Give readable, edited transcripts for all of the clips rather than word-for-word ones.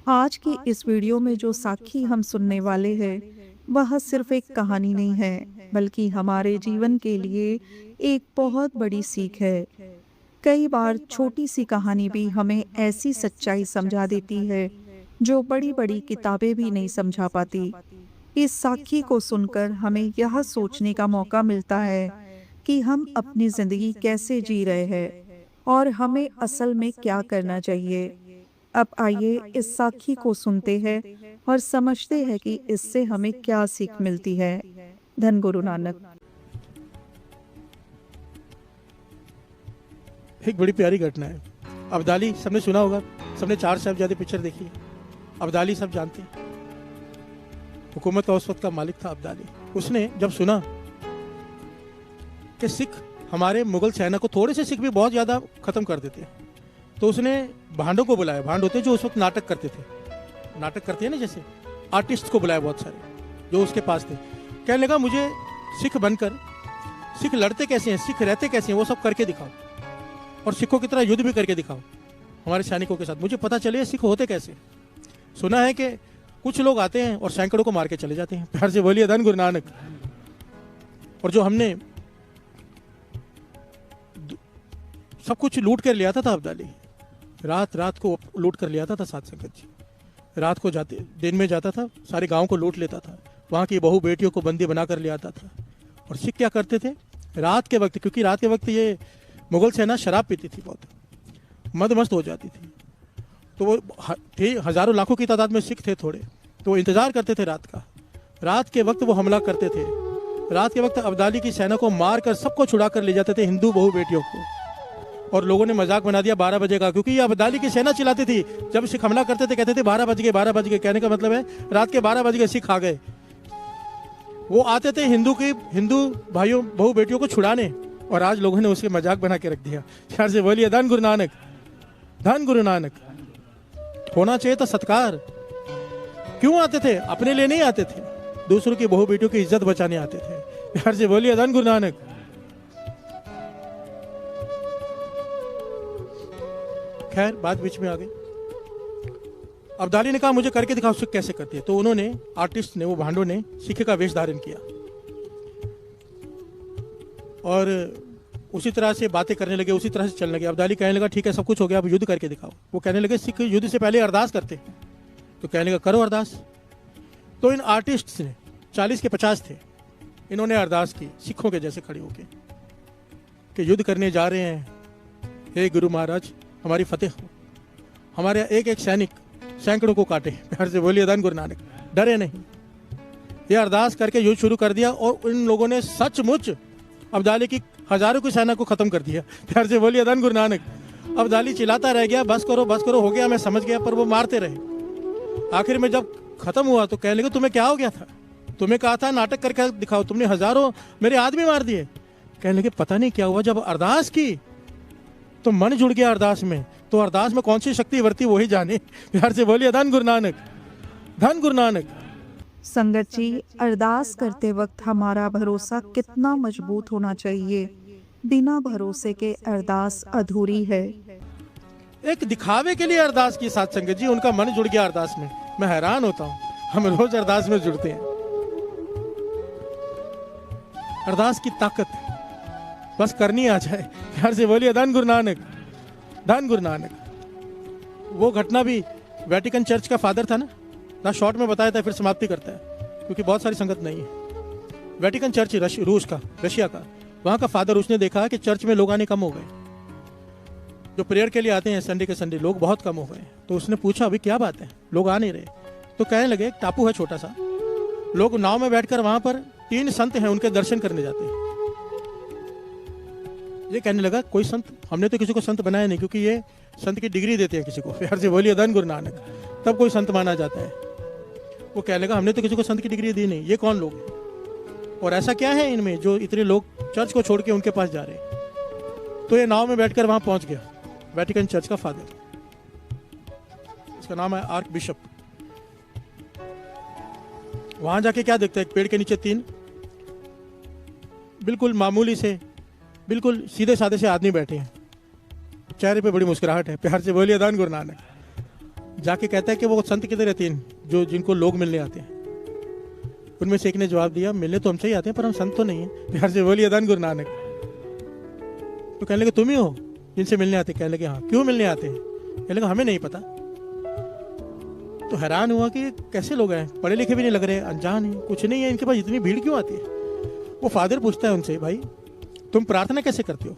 आज की इस वीडियो में जो साखी हम सुनने वाले हैं वह सिर्फ एक कहानी नहीं है, बल्कि हमारे जीवन के लिए एक बहुत बड़ी सीख है। कई बार छोटी सी कहानी भी हमें ऐसी सच्चाई समझा देती है जो बड़ी बड़ी किताबें भी नहीं समझा पाती। इस साखी को सुनकर हमें यह सोचने का मौका मिलता है कि हम अपनी जिंदगी कैसे जी रहे हैं और हमें असल में क्या करना चाहिए। अब आइए इस साखी को सुनते हैं और समझते हैं कि इससे हमें क्या सीख मिलती है। धन गुरु नानक। एक बड़ी प्यारी घटना है। अब्दाली सबने सुना होगा, सबने चार साहिबजादे पिक्चर देखी है। अब्दाली सब जानते हैं। हुकूमत का उस वक्त का मालिक था अब्दाली। उसने जब सुना कि सिख हमारे मुगल सेना को, थोड़े से सिख भी बहुत ज्यादा खत्म कर देते हैं, तो उसने भांडों को बुलाया। भांड होते जो उस वक्त नाटक करते थे, नाटक करते हैं ना, जैसे आर्टिस्ट को बुलाया बहुत सारे जो उसके पास थे। कहने लगा मुझे सिख बनकर, सिख लड़ते कैसे हैं, सिख रहते कैसे हैं, वो सब करके दिखाओ और सिखों की तरह युद्ध भी करके दिखाओ हमारे सैनिकों के साथ। मुझे पता चले सिख होते कैसे। सुना है कि कुछ लोग आते हैं और सैकड़ों को मार के चले जाते हैं। प्यार से बोलिए धन गुरु नानक। और जो हमने सब कुछ लूट कर लिया था अब्दाली, रात रात को लूट कर लिया था साथ संगत जी। रात को जाते, दिन में जाता था, सारे गांव को लूट लेता था, वहां की बहू बेटियों को बंदी बना कर ले आता था। और सिख क्या करते थे रात के वक्त, क्योंकि रात के वक्त ये मुगल सेना शराब पीती थी, बहुत मदमस्त हो जाती थी, तो वो थे हजारों लाखों की तादाद में सिख थे थोड़े, तो वो इंतजार करते थे रात का। रात के वक्त वो हमला करते थे। रात के वक्त अब्दाली की सेना को मार कर सबको छुड़ा कर ले जाते थे, हिंदू बहू बेटियों को। और लोगों ने मजाक बना दिया 12 बजे का, क्योंकि ये अब्दाली की सेना चिल्लाती थी जब सिख हमला करते थे, कहते थे 12 बज गए, 12 बज गए। कहने का मतलब है रात के 12 बज गए, सिख आ गए। वो आते थे हिंदू भाइयों बहू बेटियों को छुड़ाने, और आज लोगों ने उसके मजाक बना के रख दिया। प्यार से बोलिए धन गुरु नानक। धन गुरु नानक। होना चाहिए था सत्कार। क्यों आते थे? अपने लिए नहीं आते थे, दूसरों की बहू बेटियों की इज्जत बचाने आते थे। प्यार से बोलिए धन गुरु नानक। खैर बात बीच में आ गई। अब्दाली ने कहा मुझे करके दिखाओ सिख कैसे करती है। तो उन्होंने, आर्टिस्ट ने, वो भांडों ने सिख का वेश धारण किया और उसी तरह से बातें करने लगे, उसी तरह से चलने लगे। अब्दाली कहने लगा ठीक है सब कुछ हो गया, अब युद्ध करके दिखाओ। वो कहने लगे सिख युद्ध से पहले अरदास करते हैं। तो कहने लगा करो अरदास। तो इन आर्टिस्ट ने 40 के 50 थे, इन्होंने अरदास की सिखों के जैसे खड़े होके कि युद्ध करने जा रहे हैं, हे गुरु महाराज हमारी फतेह हो, हमारे एक एक सैनिक सैकड़ों को काटे। प्यार से बोलिए धन गुरु नानक। डरे नहीं। ये अरदास करके युद्ध शुरू कर दिया और इन लोगों ने सचमुच अब्दाली की हजारों की सेना को खत्म कर दिया। प्यार से बोलिए धन गुरु नानक। अब्दाली चिल्लाता रह गया बस करो हो गया, मैं समझ गया, पर वो मारते रहे। आखिर में जब खत्म हुआ तो कहने लगे तुम्हें क्या हो गया था? तुम्हें कहा था नाटक करके दिखाओ, तुमने हजारों मेरे आदमी मार दिए। कहने लगे पता नहीं क्या हुआ, जब अरदास की तो मन जुड़ गया अरदास में, तो अरदास में कौन सी शक्ति वर्ती वही जाने। प्यार से बोलिए धन गुरु नानक। धन गुरु नानक। संगत जी, अरदास करते वक्त हमारा भरोसा कितना मजबूत होना चाहिए। बिना भरोसे के अरदास अधूरी है। एक दिखावे के लिए अरदास की साथ संगत जी, उनका मन जुड़ गया अरदास में। मैं हैरान होता हूं, हम रोज अरदास में जुड़ते हैं। अरदास की ताकत बस करनी आ जाए। प्यार से बोलिए धन गुरु नानक। धन गुरु नानक। वो घटना भी वेटिकन चर्च का फादर था ना शॉर्ट में बताया था, फिर समाप्ति करता है क्योंकि बहुत सारी संगत नहीं है। वेटिकन चर्च रूस का, रशिया का, वहां का फादर, उसने देखा कि चर्च में लोग आने कम हो गए। जो प्रेयर के लिए आते हैं संडे के संडे, लोग बहुत कम हो गए। तो उसने पूछा अभी क्या बात है, लोग आ नहीं रहे। तो कहने लगे एक टापू है छोटा सा, लोग नाव में बैठकर वहां पर 3 संत हैं उनके दर्शन करने जाते हैं। ये कहने लगा कोई संत, हमने तो किसी को संत बनाया नहीं, क्योंकि ये संत की डिग्री देते हैं किसी को। प्यार से बोलिए धन गुरु नानक। तब कोई संत माना जाता है। वो कहने लगा हमने तो किसी को संत की डिग्री दी नहीं, ये कौन लोग हैं और ऐसा क्या है इनमें जो इतने लोग चर्च को छोड़ के उनके पास जा रहे हैं। तो ये नाव में बैठकर वहां पहुंच गया वेटिकन चर्च का फादर, इसका नाम है आर्क बिशप। वहां जाके क्या देखता है, एक पेड़ के नीचे 3 बिल्कुल मामूली से, बिल्कुल सीधे साधे से आदमी बैठे हैं, चेहरे पे बड़ी मुस्कुराहट है। प्यार से बोलिए धन गुरु नानक। जाके कहता है कि वो संत किधर रहते हैं जो जिनको लोग मिलने आते हैं। उनमें से एक ने जवाब दिया, मिलने तो हमसे ही आते हैं पर हम संत तो नहीं है। प्यार से बोलिए धन गुरु नानक। तो कहने लगे तुम ही हो जिनसे मिलने आते? कहने लगे हाँ। क्यों मिलने आते हैं? कहने लगे हमें नहीं पता। तो हैरान हुआ कि कैसे लोग हैं, पढ़े लिखे भी नहीं लग रहे, अनजान है, कुछ नहीं है, इनके पास इतनी भीड़ क्यों आती है? वो फादर पूछता है उनसे, भाई तुम प्रार्थना कैसे करते हो?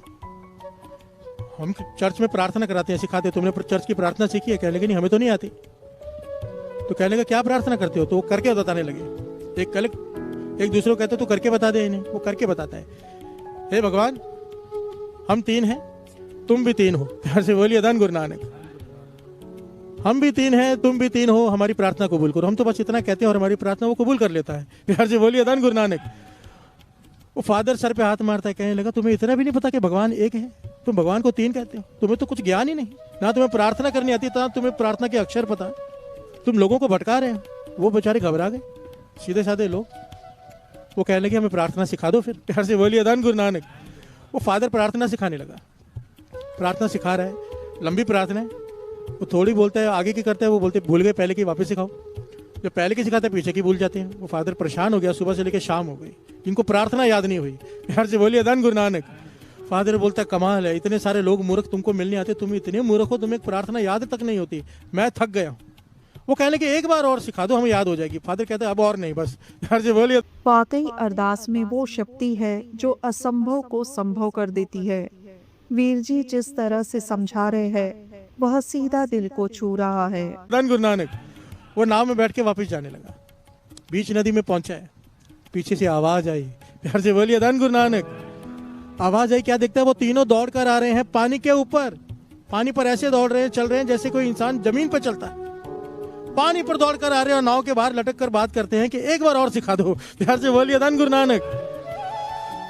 हम चर्च में प्रार्थना कराते हैं, सिखाते हैं, तुमने चर्च की प्रार्थना सीखी है? कहने लगे नहीं हमें तो नहीं आती। तो कहने लगे क्या प्रार्थना करते हो? तो वो करके बताने लगे। एक दूसरे को कहते तो करके बता दे इन्हें। वो करके बताता है, हे भगवान हम 3 हैं, तुम भी 3 हो। प्यार से बोलिए धन गुरु नानक। हम भी 3 हैं, तुम भी 3 हो, हमारी प्रार्थना कबूल करो। हम तो बस इतना कहते हैं और हमारी प्रार्थना वो कबूल कर लेता है। प्यार से बोलिए धन गुरु नानक। वो फादर सर पे हाथ मारता है, कहने लगा तुम्हें इतना भी नहीं पता कि भगवान एक है? तुम भगवान को 3 कहते हो? तुम्हें तो कुछ ज्ञान ही नहीं, ना तुम्हें प्रार्थना करनी आती, ना तुम्हें प्रार्थना के अक्षर पता। तुम लोगों को भटका रहे हो। वो बेचारे घबरा गए, सीधे साधे लोग। वो कहने लगे हमें प्रार्थना सिखा दो फिर। प्यार से बोलिए धन गुरु नानक। वो फादर प्रार्थना सिखाने लगा। प्रार्थना सिखा रहा है, लंबी प्रार्थना है। वो थोड़ी बोलता है, आगे की करता है, वो बोलते भूल गए पहले की, वापस सिखाओ। जो पहले की सिखाते पीछे की भूल जाते हैं। वो फादर परेशान हो गया, सुबह से लेकर शाम हो गई, इनको प्रार्थना याद नहीं हुई। प्यार से बोलिए धन गुरु नानक। फादर बोलता है कमाल है, इतने सारे लोग मूर्ख, तुमको मिलने आते, तुम इतने मूर्ख हो, तुम्हें प्रार्थना याद तक नहीं होती, मैं थक गया हूँ। वो कहने के एक बार और सिखा दो, हमें याद हो जाएगी। फादर कहते हैं अब और नहीं, बस। प्यार से बोलिए। वाकई अरदास में वो शक्ति है जो असंभव को संभव कर देती है। वीर जी जिस तरह से समझा रहे हैं वह सीधा दिल को छू रहा है। धन गुरु नानक। वो नाव में बैठ के वापस जाने लगा, बीच नदी में पहुंचा है, पीछे से आवाज आई। प्यार से बोलिए धन गुरु नानक। आवाज आई, क्या देखता है? वो तीनों दौड़ कर आ रहे हैं पानी के ऊपर। पानी पर ऐसे दौड़ रहे हैं, चल रहे हैं जैसे कोई इंसान जमीन पर चलता है। पानी पर दौड़ कर आ रहे हैं और नाव के बाहर लटक कर बात करते हैं कि एक बार और सिखा दो। प्यार से बोलिए धन गुरु नानक।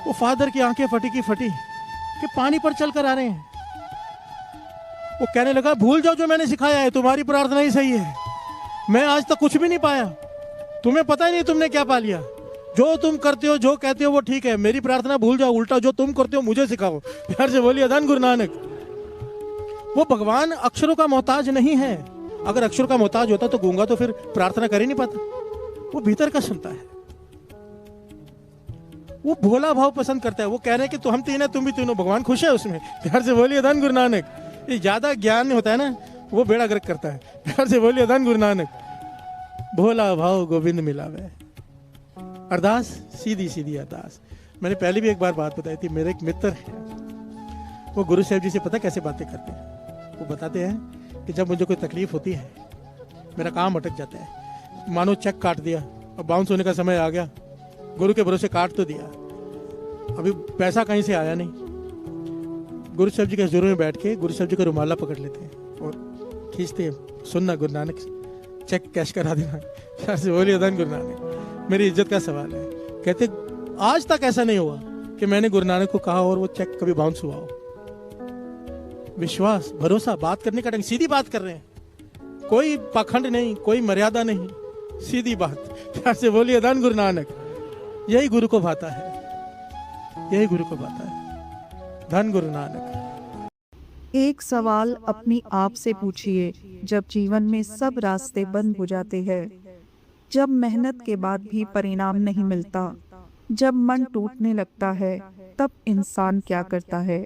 वो फादर की आंखें फटी की फटी कि पानी पर चल कर आ रहे हैं। वो कहने लगा भूल जाओ जो मैंने सिखाया है, तुम्हारी प्रार्थना ही सही है। मैं आज तक कुछ भी नहीं पाया, तुम्हें पता ही नहीं तुमने क्या पा लिया। जो तुम करते हो, जो कहते हो वो ठीक है, मेरी प्रार्थना भूल जाओ, उल्टा जो तुम करते हो मुझे सिखाओ। प्यार से बोलिए धन गुरु नानक। वो भगवान अक्षरों का मोहताज नहीं है। अगर अक्षर का मोहताज होता तो गूंगा तो फिर प्रार्थना कर ही नहीं पाता। वो भीतर का सुनता है, वो भोला भाव पसंद करता है। वो कह रहे हैं कि तो हम 3 हैं, तुम भी 3 हो, भगवान खुश है उसमें। प्यार से बोलिए धन गुरु नानक। ये ज्यादा ज्ञान होता है ना, वो बेड़ा गर्क करता है। प्यार से बोलिए धन गुरु नानक। भोला भाव गोविंद मिलावे। अरदास सीधी सीधी अरदास। मैंने पहले भी एक बार बात बताई थी, मेरे एक मित्र है, वो गुरु साहब जी से पता कैसे बातें करते हैं। वो बताते हैं कि जब मुझे कोई तकलीफ होती है, मेरा काम अटक जाता है, मानो चेक काट दिया, अब बाउंस होने का समय आ गया, गुरु के भरोसे काट तो दिया, अभी पैसा कहीं से आया नहीं। गुरु साहब जी के हजूर में बैठ के गुरु साहब जी का रुमाला पकड़ लेते हैं और खींचते हैं, सुनना गुरु नानक, चेक कैश करा देना। प्यार से बोलिए धन गुरु नानक। मेरी इज्जत का सवाल है। कहते आज तक ऐसा नहीं हुआ कि मैंने गुरु नानक को कहा और वो चेक कभी बाउंस हुआ हो। विश्वास, भरोसा, बात करने का ढंग, सीधी बात कर रहे हैं, कोई पाखंड नहीं, कोई मर्यादा नहीं, सीधी बात। प्यार से बोलिए धन गुरु नानक। यही गुरु को भाता है, यही गुरु को भाता है। धन गुरु नानक। एक सवाल अपनी आप से पूछिए, जब जीवन में सब रास्ते बंद हो जाते हैं, जब मेहनत के बाद भी परिणाम नहीं मिलता, जब मन टूटने लगता है, तब इंसान क्या करता है?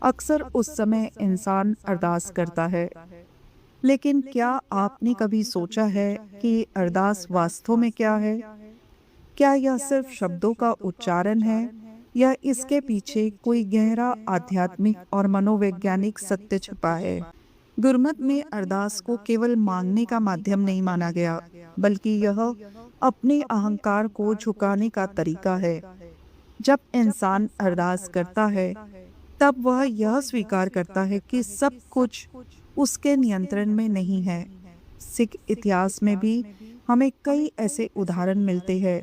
अक्सर उस समय इंसान अरदास करता है। लेकिन क्या आपने कभी सोचा है कि अरदास वास्तव में क्या है? क्या यह सिर्फ शब्दों का उच्चारण है या इसके पीछे कोई गहरा आध्यात्मिक और मनोवैज्ञानिक सत्य छिपा है? गुरमत में अरदास को केवल मांगने का माध्यम नहीं माना गया, बल्कि यह अपने अहंकार को झुकाने का तरीका है। जब इंसान अरदास करता है, तब वह यह स्वीकार करता है कि सब कुछ उसके नियंत्रण में नहीं है। सिख इतिहास में भी हमें कई ऐसे उदाहरण मिलते हैं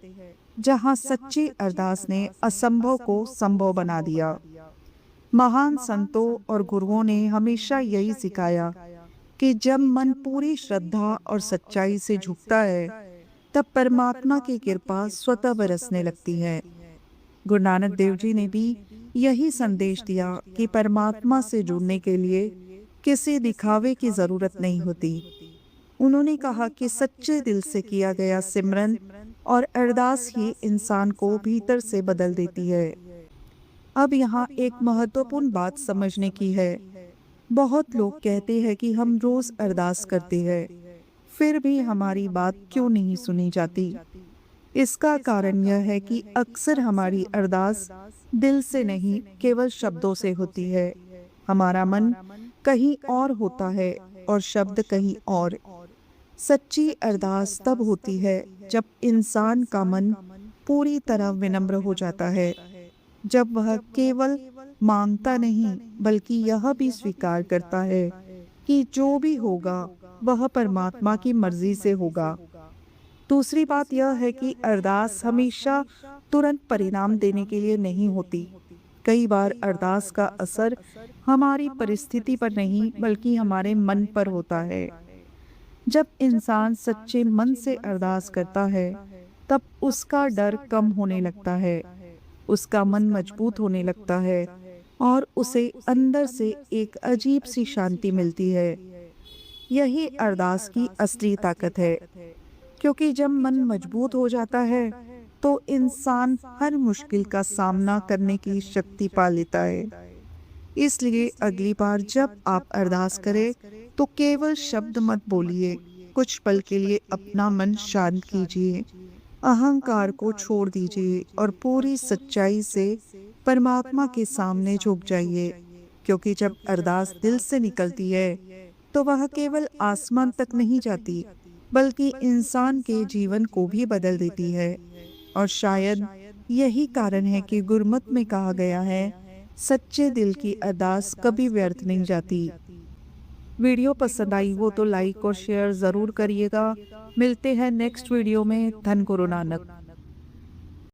जहां सच्ची अरदास ने असंभव को संभव बना दिया। महान संतों और गुरुओं ने हमेशा यही सिखाया कि जब मन पूरी श्रद्धा और सच्चाई से झुकता है, तब परमात्मा की कृपा स्वतः बरसने लगती है। गुरु नानक देव जी ने भी यही संदेश दिया कि परमात्मा से जुड़ने के लिए किसी दिखावे की जरूरत नहीं होती। उन्होंने कहा कि सच्चे दिल से किया गया सिमरन और अरदास ही इंसान को भीतर से बदल देती है। अब यहाँ एक महत्वपूर्ण बात समझने की है। बहुत लोग कहते हैं कि हम रोज अरदास करते हैं, फिर भी हमारी बात क्यों नहीं सुनी जाती? इसका कारण यह है कि अक्सर हमारी अरदास दिल से नहीं, केवल शब्दों से होती है। हमारा मन कहीं और होता है और शब्द कहीं और। सच्ची अरदास तब होती है जब इंसान का मन पूरी तरह विनम्र हो जाता है, जब वह केवल मांगता नहीं बल्कि यह भी स्वीकार करता है कि जो भी होगा वह परमात्मा की मर्जी से होगा। दूसरी बात यह है कि अरदास हमेशा तुरंत परिणाम देने के लिए नहीं होती। कई बार अरदास का असर हमारी परिस्थिति पर नहीं बल्कि हमारे मन पर होता है। जब इंसान सच्चे मन से अरदास करता है, तब उसका डर कम होने लगता है, उसका मन मजबूत होने लगता है और उसे अंदर से एक अजीब सी शांति मिलती है। यही अरदास की असली ताकत है, क्योंकि जब मन मजबूत हो जाता है तो इंसान हर मुश्किल का सामना करने की शक्ति पा लेता है। इसलिए अगली बार जब आप अरदास करें तो केवल शब्द मत बोलिए, कुछ पल के लिए अपना मन शांत कीजिए, अहंकार को छोड़ दीजिए और पूरी सच्चाई से परमात्मा के सामने झुक जाइए। क्योंकि जब अरदास दिल से निकलती है तो वह केवल आसमान तक नहीं जाती बल्कि इंसान के जीवन को भी बदल देती है। और शायद यही कारण है कि गुरमत में कहा गया है, सच्चे दिल की अरदास कभी व्यर्थ नहीं जाती। वीडियो पसंद आई हो तो लाइक और शेयर ज़रूर करिएगा। मिलते हैं नेक्स्ट वीडियो में। धन गुरु नानक।